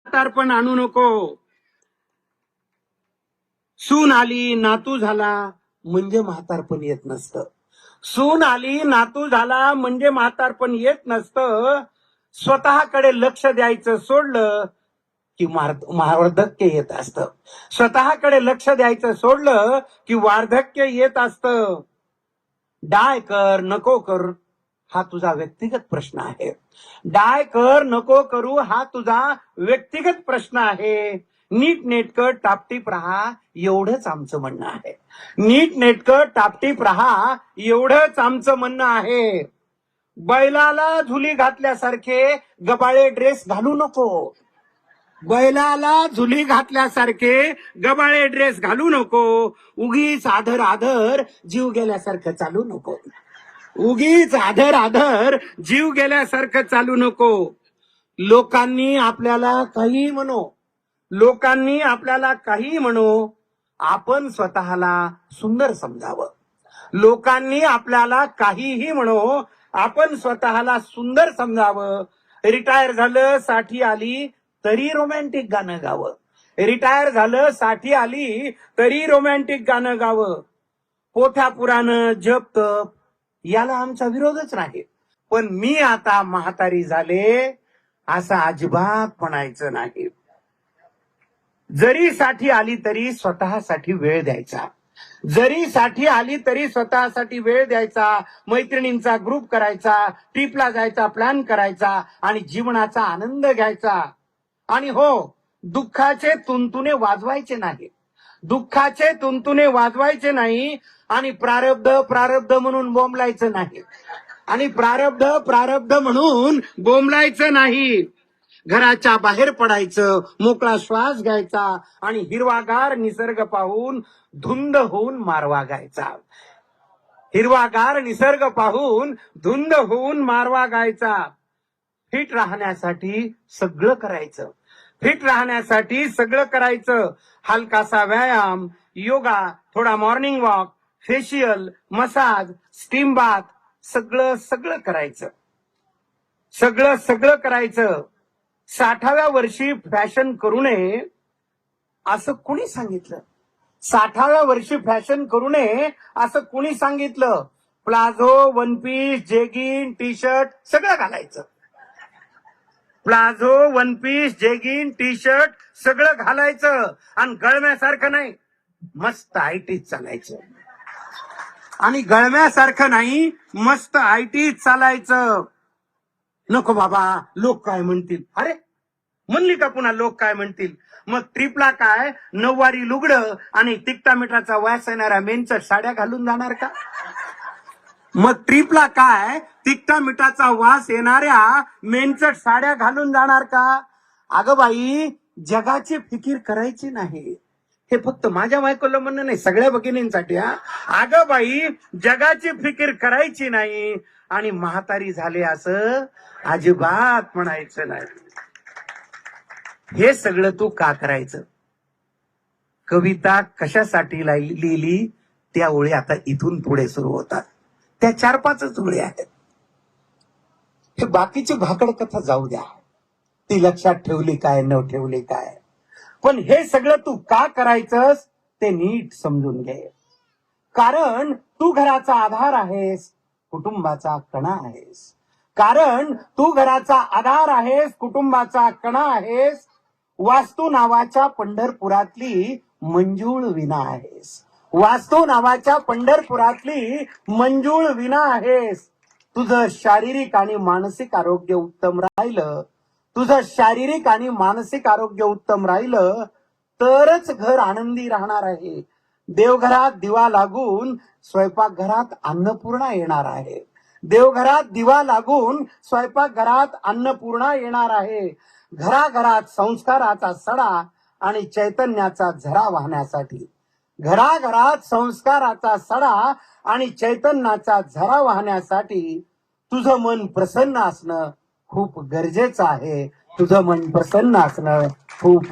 म्हातारपण आणू नको. सून आली नातू झाला म्हणजे म्हातारपण येत नसतं. सून आली नातू झाला म्हणजे म्हातारपण येत नसतं. स्वतःकडे लक्ष द्यायचं सोडलं की वार्धक्य येत असतं. स्वतःकडे लक्ष द्यायचं सोडलं की वार्धक्य येत असतं. डाय कर नको कर हा तुझा व्यक्तिगत प्रश्न आहे. डाय कर नको करू हा तुझा व्यक्तिगत प्रश्न आहे. नीट नेटकं टापटीप राहा एवढंच आमचं म्हणणं आहे. नीट नेटकं टापटीप राहा एवढंच आमचं म्हणणं आहे. बैलाला झुली घातल्यासारखे गबाळे ड्रेस घालू नको. बैलाला झुली घातल्यासारखे गबाळे ड्रेस घालू नको. उगीच आधर आधर जीव गेल्यासारखं चालू नको. उगीच आधर आधर जीव गेल्यासारखं चालू नको. लोकांनी आपल्याला काही म्हणो, लोकांनी आपल्याला काही म्हणो, आपण स्वतःला सुंदर समजावं. लोकांनी आपल्याला काहीही म्हणो, आपण स्वतःला सुंदर समजावं. रिटायर झालं 60 आली तरी रोमॅन्टिक गाणं गावं. रिटायर झालं 60 आली तरी रोमॅन्टिक गाणं गावं. पोथ्या पुराण जप तप याला आमचा विरोधच नाही. पण मी आता म्हातारी झाले असं अजिबात म्हणायचं नाही. जरी 60 आली तरी स्वतःसाठी वेळ द्यायचा. जरी 60 आली तरी स्वतःसाठी वेळ द्यायचा. मैत्रिणींचा ग्रुप करायचा, ट्रिपला जायचा प्लॅन करायचा आणि जीवनाचा आनंद घ्यायचा. आणि हो, दुःखाचे तुणतुणे वाजवायचे नाही. दुःखाचे तुणतुणे वाजवायचे नाही आणि प्रारब्ध प्रारब्ध म्हणून बोंबलायचं नाही. आणि प्रारब्ध प्रारब्ध म्हणून बोंबलायचं नाही. घराच्या बाहेर पडायचं, मोकळा श्वास घ्यायचा आणि हिरवागार निसर्ग पाहून धुंद होऊन मारवा गायचा. हिरवागार निसर्ग पाहून धुंद होऊन मारवा गायचा. फिट राहण्यासाठी सगळं करायचं. फिट राहण्यासाठी सगळं करायचं. हलकासा व्यायाम, योगा, थोडा morning walk, facial, massage, steam bath सगळं सगळं करायचं. सगळं सगळं करायचं. 60व्या वर्षी फॅशन करू नये असं कुणी सांगितलं? 60व्या वर्षी फॅशन करू नये असं कुणी सांगितलं? Palazzo, one piece, jegging, T shirt सगळं घालायचं. Palazzo, one piece, jegging, T shirt सगळं घालायचं आणि गळम्यासारखं नाही, मस्त आयटीत चालायचं. आणि गळम्यासारखं नाही, मस्त आयटीत चालायचं. नको बाबा लोक काय म्हणतील. अरे म्हणली का पुन्हा लोक काय म्हणतील? मग ट्रिपला काय नऊवारी लुगडं आणि तिकटा मिठाचा वास येणाऱ्या मेनच्या साड्या घालून जाणार का? मग ट्रिपला काय तिकटा मिठाचा वास येणाऱ्या मेनचट साड्या घालून जाणार का? अगं बाई, जगाची फिकीर करायची नाही. हे फक्त माझ्या बायकोला म्हणणं नाही, सगळ्या भगिनींसाठी. अगं बाई, जगाची फिकीर करायची नाही आणि म्हातारी झाले असं अजिबात म्हणायचं नाही. हे सगळं तू का करायचं? कविता कशासाठी लिहिली त्या ओळी आता इथून पुढे सुरू होतात. त्या 4-5 ओळी आहेत. हे बाकीची भाकड कथा जाऊ द्या, ती लक्षात ठेवली काय न ठेवली काय. पण हे सगळं तू का करायचंस ते नीट समजून घे. कारण तू घराचा आधार आहेस, कुटुंबाचा कणा आहेस. कारण तू घराचा आधार आहेस, कुटुंबाचा कणा आहेस. वास्तू नावाच्या पंढरपुरातली मंजुळ विना आहेस. वास्तू नावाच्या पंढरपुरातली मंजुळ विना आहेस. तुझं शारीरिक आणि मानसिक आरोग्य उत्तम राहिलं, तुझं शारीरिक आणि मानसिक आरोग्य उत्तम राहिलं तरच घर आनंदी राहणार आहे. देवघरात दिवा लागून स्वयंपाकघरात अन्नपूर्णा येणार आहे. देवघरात दिवा लागून स्वयंपाकघरात अन्नपूर्णा येणार आहे. घराघरात संस्काराचा सडा आणि चैतन्याचा झरा वाहण्यासाठी, घराघरात संस्काराचा सडा आणि चैतन्याचा झरा वाहण्यासाठी तुझं मन प्रसन्न असणं खूप गरजेचं आहे. तुझं मन प्रसन्न असणं खूप